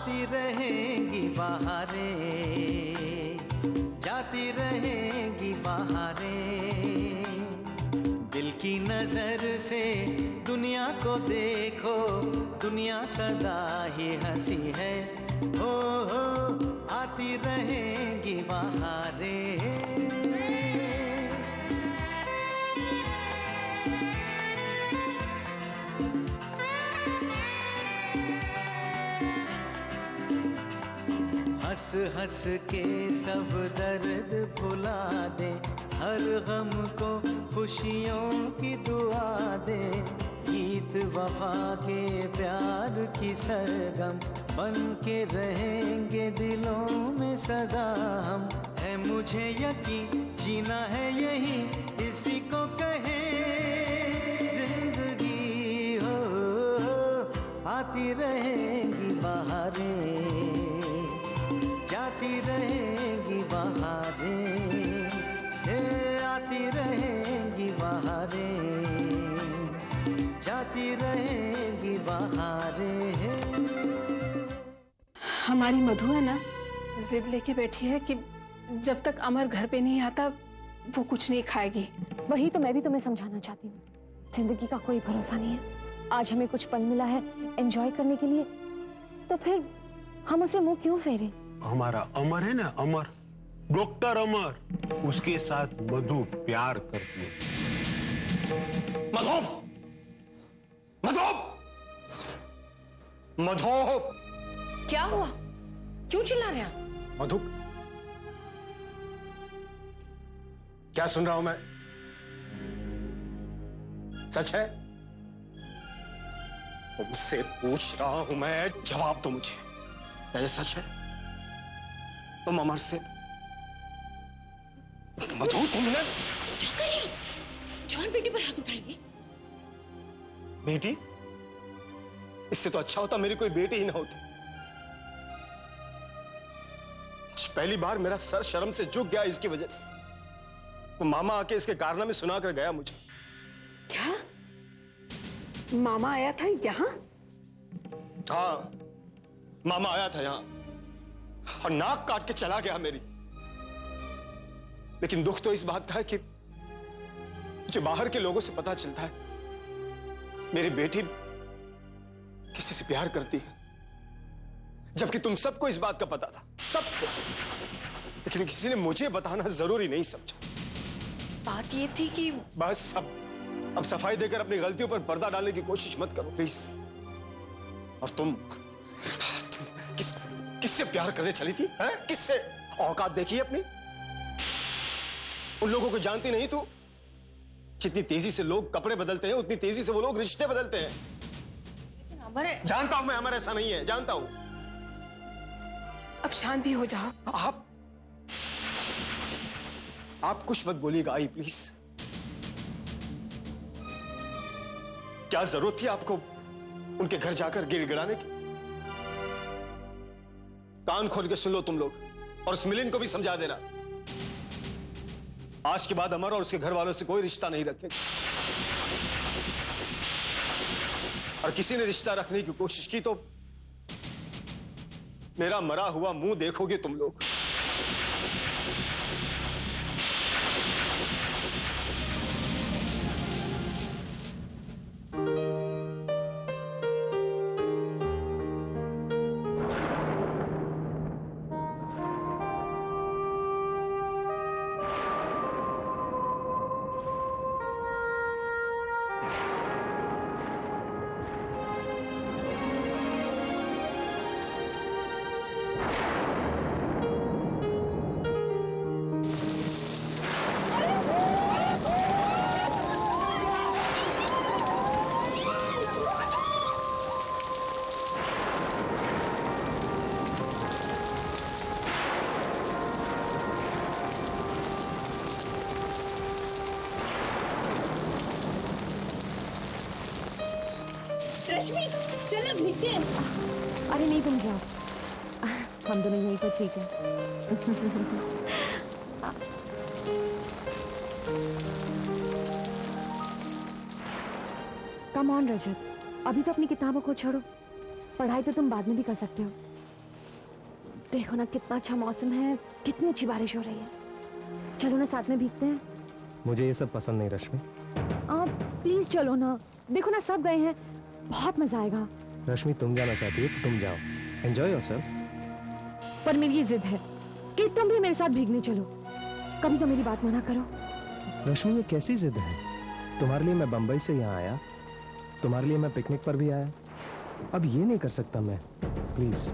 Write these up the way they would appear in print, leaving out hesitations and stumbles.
आती रहेंगी बहारें, जाती रहेंगी बहारें। दिल की नजर से दुनिया को देखो, दुनिया सदा ही हंसी है। हो आती रहेंगी बहारें। हंस हंस के सब दर्द भुला दे, हर गम को खुशियों की दुआ दे। गीत वफा के प्यार की सरगम बन के रहेंगे दिलों में सदा हम। है मुझे यकीन जीना है यही, इसी को कहे जिंदगी। हो आती रहेंगी बहारें, जाती रहेंगी बहारें। आती रहेंगी बहारें, जाती रहेंगी बहारें। हमारी मधु है ना, जिद लेके बैठी है कि जब तक अमर घर पे नहीं आता वो कुछ नहीं खाएगी। वही तो मैं भी तुम्हें समझाना चाहती हूँ, जिंदगी का कोई भरोसा नहीं है। आज हमें कुछ पल मिला है एंजॉय करने के लिए, तो फिर हम उसे मुंह क्यों फेरें? हमारा अमर है ना, अमर, डॉक्टर अमर, उसके साथ मधु प्यार करती है। मधु, मधु, मधु, क्या हुआ? क्यों चिल्ला रहे हैं? मधु, क्या सुन रहा हूं मैं? सच है? तुमसे पूछ रहा हूं मैं, जवाब दो मुझे। क्या ये सच है? तुम अमर से? मधु, तुमने क्या कर रही हो? जवान बेटी पर हाथ उठाएंगे? बेटी? इससे तो अच्छा होता मेरी कोई बेटी ही ना होती। पहली बार मेरा सर शर्म से झुक गया इसकी वजह से। वो मामा आके इसके कारनामे सुना कर गया मुझे। क्या? मामा आया था यहाँ? हाँ, मामा आया था यहाँ और नाक काट के चला गया मेरी। लेकिन दुख तो इस बात का है कि मुझे बाहर के लोगों से पता चलता है मेरी बेटी किसी से प्यार करती है, जबकि तुम सबको इस बात का पता था, सबको। लेकिन किसी ने मुझे बताना जरूरी नहीं समझा। बात ये थी कि बस अब सफाई देकर अपनी गलतियों पर पर्दा डालने की कोशिश मत करो प्लीज। और तुम किससे प्यार करने चली थी? किससे? औकात देखी अपनी? उन लोगों को जानती नहीं तू? जितनी तेजी से लोग कपड़े बदलते हैं उतनी तेजी से वो लोग रिश्ते बदलते हैं। लेकिन अमर, जानता हूं मैं अमर ऐसा नहीं है, जानता हूं। अब शांत भी हो जाओ। आप कुछ मत बोलिएगा आई प्लीज। क्या जरूरत थी आपको उनके घर जाकर गिड़गिड़ाने की? कान खोल के सुन लो तुम लोग, और उस मिलिंद को भी समझा देना, आज के बाद अमर और उसके घर वालों से कोई रिश्ता नहीं रखेगा। और किसी ने रिश्ता रखने की कोशिश की तो मेरा मरा हुआ मुंह देखोगे तुम लोग। रश्मि, चल अब लिखते हैं। अरे नहीं, तुम जाओ, हम दोनों यही तो ठीक है। कम ऑन रजत, अभी तो अपनी किताबों को छोड़ो, पढ़ाई तो तुम बाद में भी कर सकते हो। देखो ना कितना अच्छा मौसम है, कितनी अच्छी बारिश हो रही है। चलो ना साथ में भीगते हैं। मुझे ये सब पसंद नहीं रश्मि। आप प्लीज चलो ना, देखो ना सब गए हैं, बहुत मजा आएगा। रश्मि तुम जाना चाहती हो तो तुम जाओ, एंजॉय योरसेल्फ। पर मेरी ये जिद है कि तुम भी मेरे साथ भीगने चलो। कभी तो मेरी बात मना करो। रश्मि ये कैसी जिद है? तुम्हारे लिए मैं बंबई से यहाँ आया, तुम्हारे लिए मैं पिकनिक पर भी आया, अब ये नहीं कर सकता मैं, प्लीज।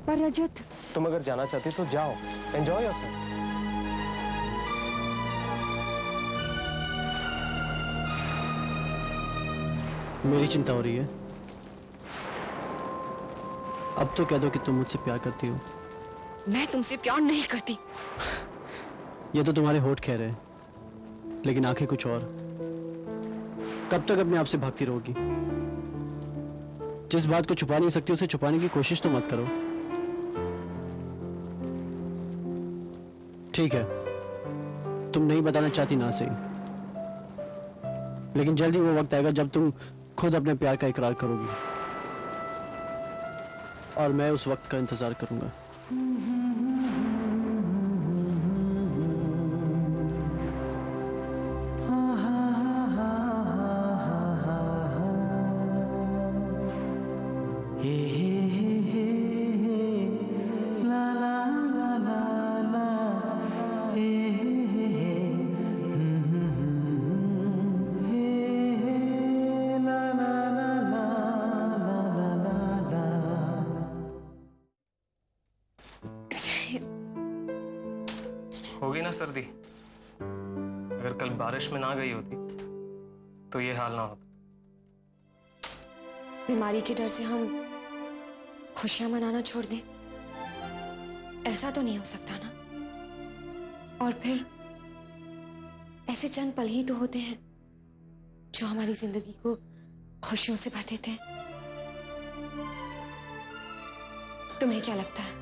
पर रजत, तुम अगर जाना चाहती तो जाओ, एंजॉय योरसेल्फ। मेरी चिंता हो रही है। अब तो कह दो कि तुम मुझसे प्यार करती हो। मैं तुमसे प्यार नहीं करती। ये तो तुम्हारे होठ कह रहे हैं, लेकिन आंखें कुछ और। कब तक अपने आप से भागती रहोगी? जिस बात को छुपा नहीं सकती उसे छुपाने की कोशिश तो मत करो। ठीक है, तुम नहीं बताना चाहती ना सही, लेकिन जल्दी वो वक्त आएगा जब तुम खुद अपने प्यार का इकरार करोगी, और मैं उस वक्त का इंतजार करूंगा। होगी ना सर्दी? अगर कल बारिश में ना गई होती तो ये हाल ना होता। बीमारी के डर से हम खुशियां मनाना छोड़ दें? ऐसा तो नहीं हो सकता ना। और फिर ऐसे चंद पल ही तो होते हैं जो हमारी जिंदगी को खुशियों से भर देते हैं। तुम्हें क्या लगता है?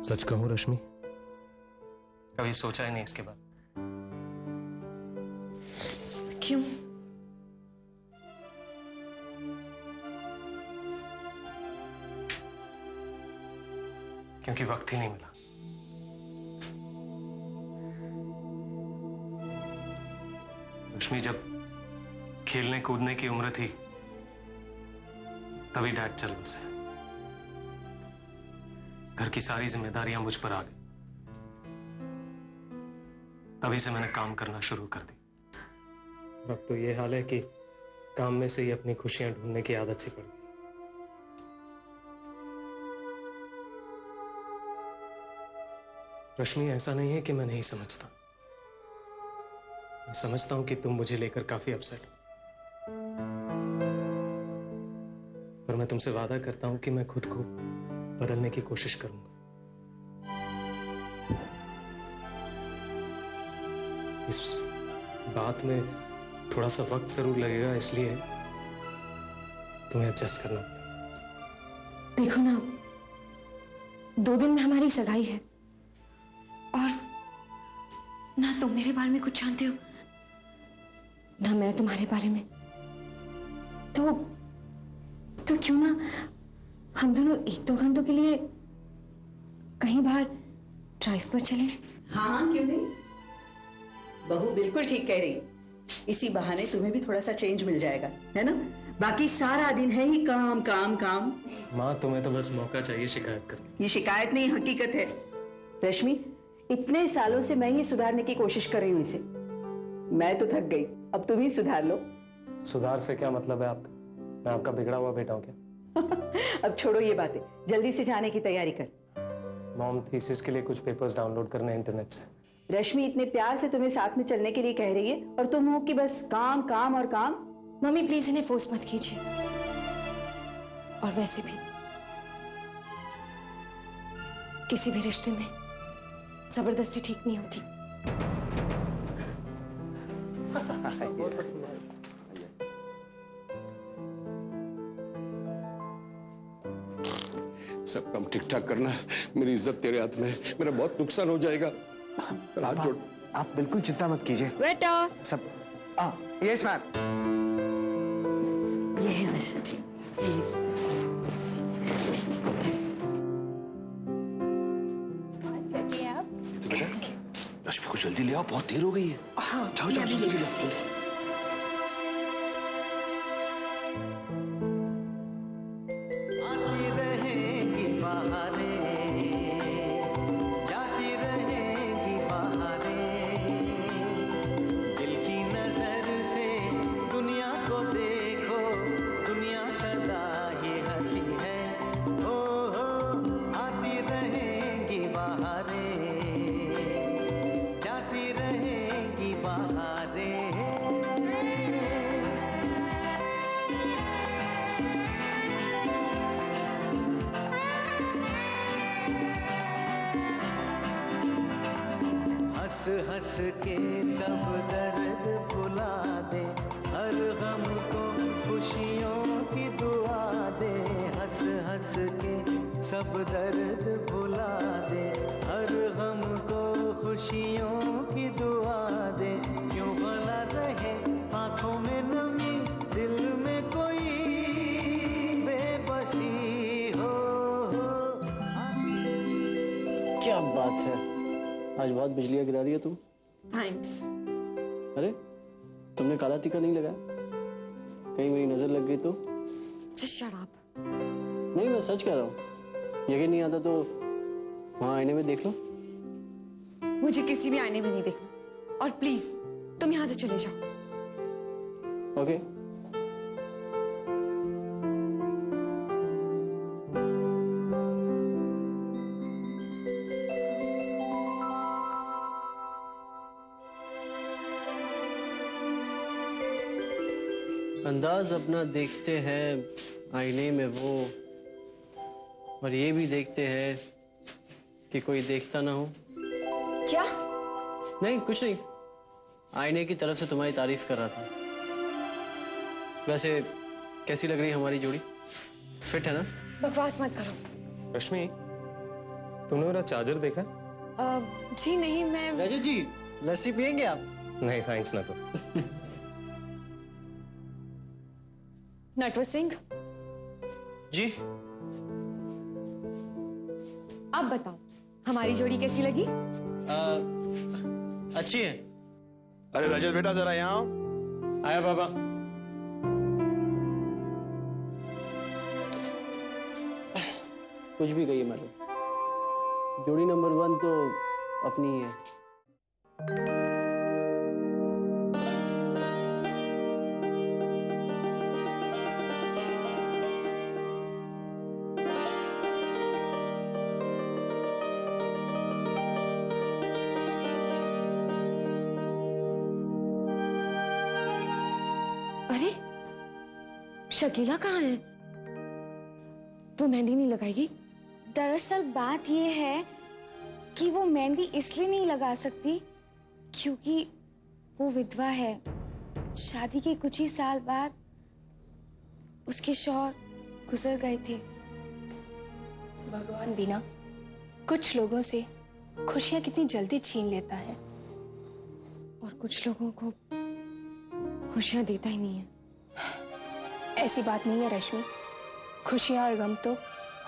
सच कहूं रश्मि, कभी सोचा ही नहीं इसके बारे। क्यों? क्योंकि वक्त ही नहीं मिला। रश्मि, जब खेलने कूदने की उम्र थी तभी डैड चल बसे। घर की सारी जिम्मेदारियां मुझ पर आ गई, तभी से मैंने काम करना शुरू कर दी। अब तो ये हाल है कि काम में से ही अपनी खुशियां ढूंढने की आदत सी पड़ गई। रश्मि, ऐसा नहीं है कि मैं नहीं समझता। मैं समझता हूं कि तुम मुझे लेकर काफी अपसेट हो, पर मैं तुमसे वादा करता हूं कि मैं खुद को बदलने की कोशिश करूंगा। इस बात में थोड़ा सा वक्त जरूर लगेगा, इसलिए तुम्हें एडजस्ट करना पड़ेगा। देखो ना, 2 दिन में हमारी सगाई है और ना तुम मेरे बारे में कुछ जानते हो ना मैं तुम्हारे बारे में। तो क्यों ना हम दोनों 1-2 घंटों के लिए कहीं बाहर ड्राइव पर चलें? हाँ, क्यों नहीं। बहू बिल्कुल ठीक कह रही। इसी बहाने तुम्हें भी थोड़ा सा चेंज मिल जाएगा, है ना। बाकी सारा दिन है ही काम काम काम। माँ, तुम्हें तो बस मौका चाहिए शिकायत करने। ये शिकायत नहीं, हकीकत है। रश्मि, इतने सालों से मैं ही सुधारने की कोशिश कर रही हूँ इसे। मैं तो थक गई, अब तुम ही सुधार लो। सुधार से क्या मतलब है आपका? मैं आपका बिगड़ा हुआ बेटा हूं क्या? अब छोड़ो ये बातें, जल्दी से जाने की तैयारी कर। मॉम, थीसिस के लिए कुछ पेपर्स डाउनलोड करने इंटरनेट से। रश्मि इतने प्यार से तुम्हें साथ में चलने के लिए कह रही है और तुम हो कि बस काम काम और काम। मम्मी प्लीज इन्हें फोर्स मत कीजिए। और वैसे भी किसी भी रिश्ते में जबरदस्ती ठीक नहीं होती। सब काम ठीक ठाक करना, मेरी इज्जत तेरे हाथ में है। मेरा बहुत नुकसान हो जाएगा। हाथ जोड़। आप बिल्कुल चिंता मत कीजिए। वेटर सब यस मैम। ये है वर्षा जी। जल्दी ले आओ, बहुत देर हो गई है। हाँ, जाओ जाओ जल्दी ले आओ, जल्दी। आती रहेंगी बहारें, जाती रहेंगी बहारें, दिल की नजर से दुनिया को देखो, दुनिया सदा ही हंसी है। हो आती रहेंगी बहारें, जाती रहेंगी बहारें। हंस हंस के सब दर्द भुला दे, हर गम को खुशियों की दुआ दे। हंस हंस के सब दर्द भुला दे, हर गम को खुशियों की दुआ दे। क्यों भला रहे आंखों में नमी, दिल में कोई बेबसी हो। क्या बात है, आज बहुत बिजलियां गिरा रही है तुम। थैंक्स। अरे तुमने काला टीका नहीं लगाया, कहीं मेरी नजर लग गई तो? Just shut up. नहीं, मैं सच कह रहा हूँ, यकीन नहीं आता तो वहां आईने में देख लो। मुझे किसी भी आईने में नहीं देखना, और प्लीज तुम यहाँ से चले जाओ। ओके। अंदाज अपना देखते हैं आईने में वो, और ये भी देखते हैं कि कोई देखता ना हो। क्या? नहीं कुछ नहीं, आईने की तरफ से तुम्हारी तारीफ कर रहा था। वैसे कैसी लग रही है हमारी जोड़ी, फिट है ना? बकवास मत करो। रश्मि, तुमने मेरा चार्जर देखा? जी नहीं, मैं रजत जी लस्सी पियेंगे आप? नहीं थैंक्स ना। तो नटवर सिंह जी, आप बताओ हमारी जोड़ी कैसी लगी? अच्छी है। अरे रजत बेटा जरा यहाँ आओ। आया बाबा। कुछ भी कहिए मैडम, जोड़ी नंबर 1 तो अपनी ही है। अरे शकीला कहाँ है? वो मेहंदी नहीं लगाएगी? दरअसल बात ये है कि वो मेहंदी इसलिए नहीं लगा सकती क्योंकि वो विधवा है। शादी के कुछ ही साल बाद उसके शौहर गुजर गए थे। भगवान बिना कुछ लोगों से खुशियां कितनी जल्दी छीन लेता है, और कुछ लोगों को खुशियां देता ही नहीं है। ऐसी बात नहीं है रश्मि, खुशियां और गम तो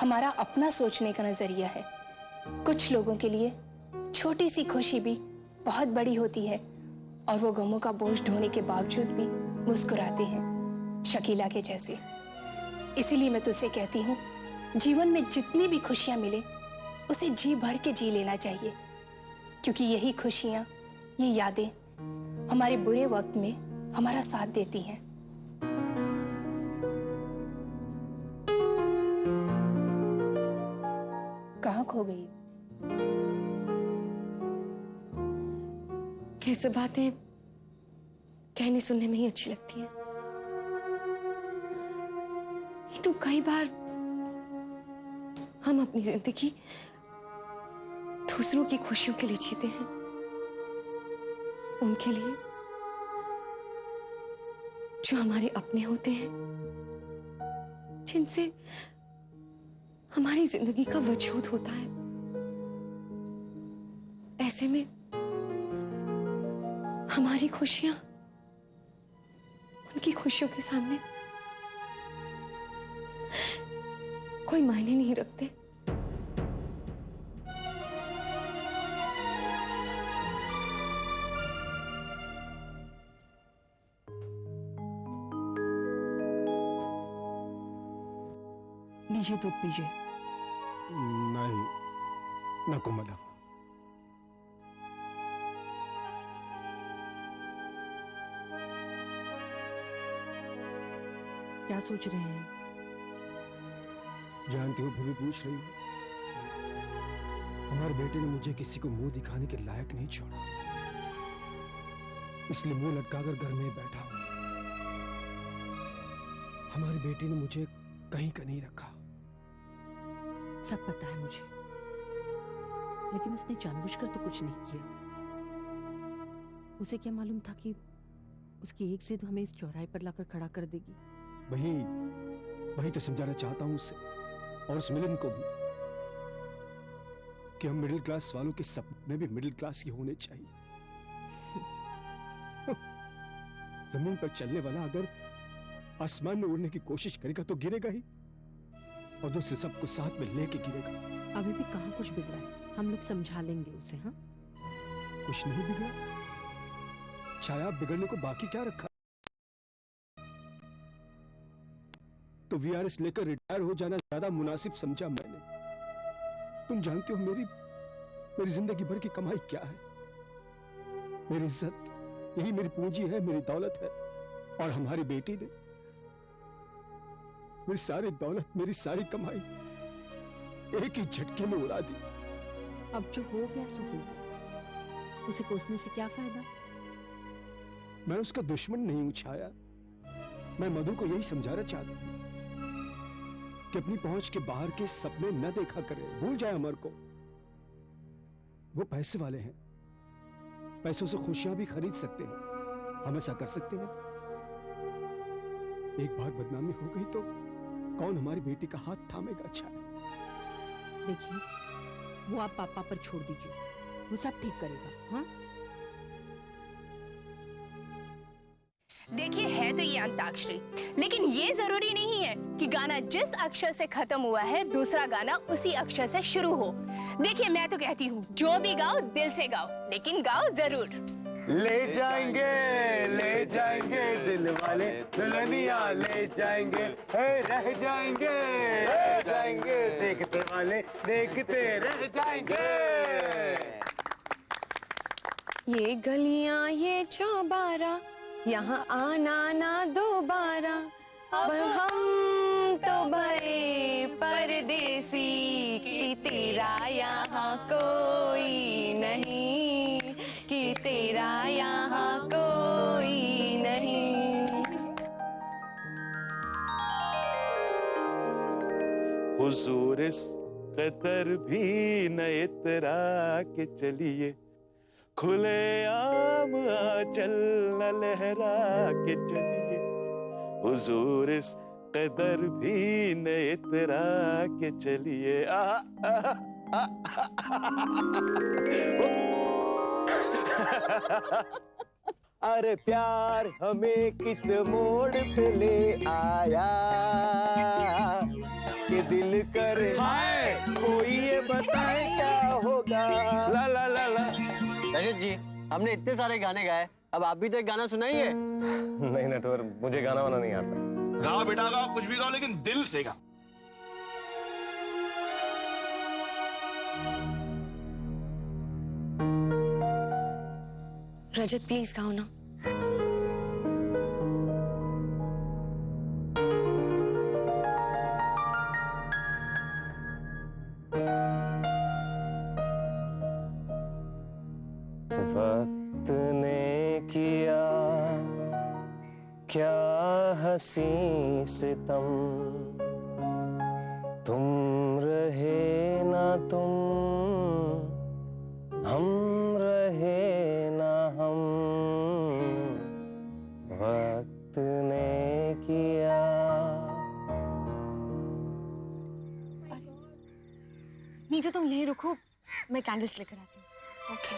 हमारा अपना सोचने का नजरिया है। कुछ लोगों के लिए छोटी सी खुशी भी बहुत बड़ी होती है, और वो गमों का बोझ ढोने के बावजूद भी मुस्कुराते हैं, शकीला के जैसे। इसीलिए मैं तुझसे कहती हूँ, जीवन में जितनी भी खुशियां मिले उसे जी भर के जी लेना चाहिए, क्योंकि यही खुशियां, ये यादें हमारे बुरे वक्त में हमारा साथ देती हैं। कहाँ खो गई? ये सब बातें कहने सुनने में ही अच्छी लगती हैं। ये तो कई बार हम अपनी जिंदगी दूसरों की खुशियों के लिए जीते हैं, उनके लिए जो हमारे अपने होते हैं, जिनसे हमारी जिंदगी का वजूद होता है। ऐसे में हमारी खुशियां उनकी खुशियों के सामने कोई मायने नहीं रखते। लीजिए दूध पीजिए। नहीं न कोमला, क्या सोच रहे हैं? जानती हो फिर भी पूछ रही हो। हमारे बेटे ने मुझे किसी को मुंह दिखाने के लायक नहीं छोड़ा, इसलिए मुंह लटकाकर घर में ही बैठा हूं। हमारी बेटी ने मुझे कहीं का नहीं रखा। सब पता है मुझे, लेकिन उसने जानबूझकर तो कुछ नहीं किया। उसे क्या मालूम था कि उसकी एक जिद हमें इस चौराहे पर लाकर खड़ा कर देगी। वही तो समझाना चाहता हूं उसे और उस मिलन को भी कि हम मिडिल क्लास वालों के सपने भी मिडिल क्लास ही होने चाहिए। जमीन पर चलने वाला अगर आसमान में उड़ने की कोशिश करेगा तो गिरेगा ही, और दूसरे सबको साथ में लेके गिरेगा। अभी भी कहाँ कुछ बिगड़ा है, हम लोग समझा लेंगे उसे। हाँ, कुछ नहीं बिगड़ा। छाया, बिगड़ने को बाकी क्या रखा? तो वीआरएस लेकर रिटायर हो जाना ज्यादा मुनासिब समझा मैंने। तुम जानते हो मेरी जिंदगी भर की कमाई क्या है? मेरी इज्जत, यही मेरी पूंजी है, मेरी दौलत है। और हमारी बेटी ने मेरी सारी दौलत, मेरी सारी कमाई एक ही झटके में उड़ा दी। अब जो हो गया सो हो गया, उसे कोसने से क्या फायदा? मैं उसका दुश्मन नहीं हूं छाया। मैं मधु को यही समझाना चाहता हूं कि अपनी पहुंच के बाहर के सपने न देखा करे, भूल जाए अमर को। वो पैसे वाले हैं, पैसों से खुशियां भी खरीद सकते हैं। हम ऐसा कर सकते हैं? एक बार बदनामी हो गई तो कौन हमारी बेटी का हाथ थामेगा? अच्छा, देखिए, वो आप पापा पर छोड़ दीजिए, वो सब ठीक करेगा। हाँ, देखिए, है तो ये अंताक्षरी, लेकिन ये जरूरी नहीं है कि गाना जिस अक्षर से खत्म हुआ है दूसरा गाना उसी अक्षर से शुरू हो। देखिए, मैं तो कहती हूँ जो भी गाओ दिल से गाओ, लेकिन गाओ जरूर। ले जाएंगे दिल वाले दुल्हनिया ले जाएंगे, रह जाएंगे देखते वाले देखते रह जाएंगे। ये गलियां ये चौबारा, यहाँ आना ना दोबारा, पर हम तो भरे परदेसी कि तेरा यहाँ कोई नहीं, कि तेरा यहाँ कोई नहीं। हुजूर इस कदर भी न इतरा के चलिए, खुले आम आंचल न लहरा के चलिए। हुजूर इस कदर भी न इतरा के चलिए। अरे प्यार हमें किस मोड़ पे ले आया कि दिल करे हाय, कोई ये बताए क्या होगा। ला ला ला ला। रजत जी, हमने इतने सारे गाने गाए, अब आप भी तो एक गाना सुनाइए। नहीं नटवर, मुझे गाना वाना नहीं आता। गाओ बेटा गाओ, कुछ भी गाओ, लेकिन दिल से गाओ। रजत प्लीज गाओ ना। वक्त ने किया क्या हंसी सितम, तुम रहे ना तुम, हम रहे ना हम, वक्त ने किया। नीतू तुम यहीं रुको, मैं कैंडल्स लेकर आती हूँ। ओके।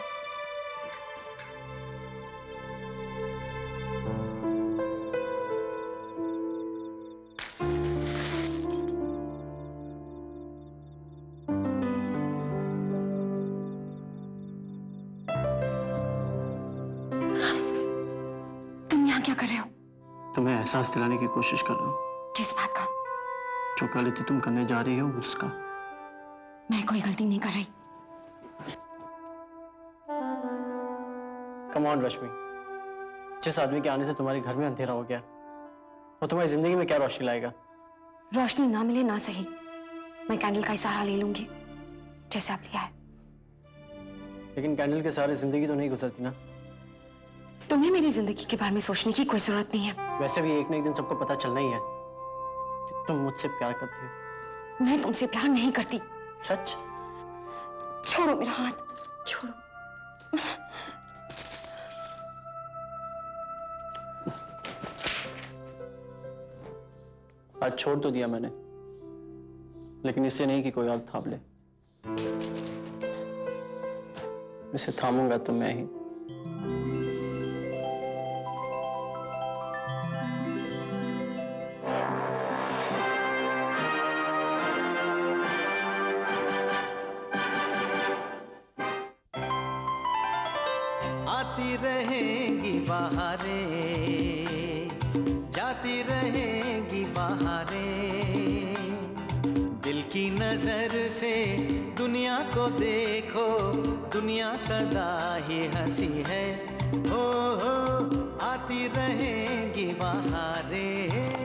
तुम यहाँ क्या कर रहे हो? तुम्हें एहसास दिलाने की कोशिश कर रहा हूँ। किस बात का? जो गलती तुम करने जा रही हो उसका। मैं कोई गलती नहीं कर रही। कम ऑन रश्मि, जिस आदमी के आने से तुम्हारे घर में अंधेरा हो गया वो तुम्हारी जिंदगी में क्या रोशनी लाएगा? रोशनी ना मिले ना सही, मैं कैंडल का ही सहारा ले लूंगी जैसे आप लिया है। लेकिन कैंडल के सहारे जिंदगी तो नहीं गुजरती ना। तुम्हें मेरी जिंदगी के बारे में सोचने की कोई जरूरत नहीं है। वैसे भी एक ना एक दिन सबको पता चलना ही है कि तुम मुझसे प्यार करती हो। मैं तुमसे प्यार नहीं करती। सच? छोड़ो मेरा हाथ, छोड़ो। आज छोड़ तो दिया मैंने, लेकिन इससे नहीं कि कोई और थाम ले। इसे थामूंगा तो मैं ही। आती रहेंगी बहारें, जाती रहेंगी बहारें, दिल की नजर से दुनिया को देखो, दुनिया सदा ही हंसी है। हो आती रहेंगी बहारें।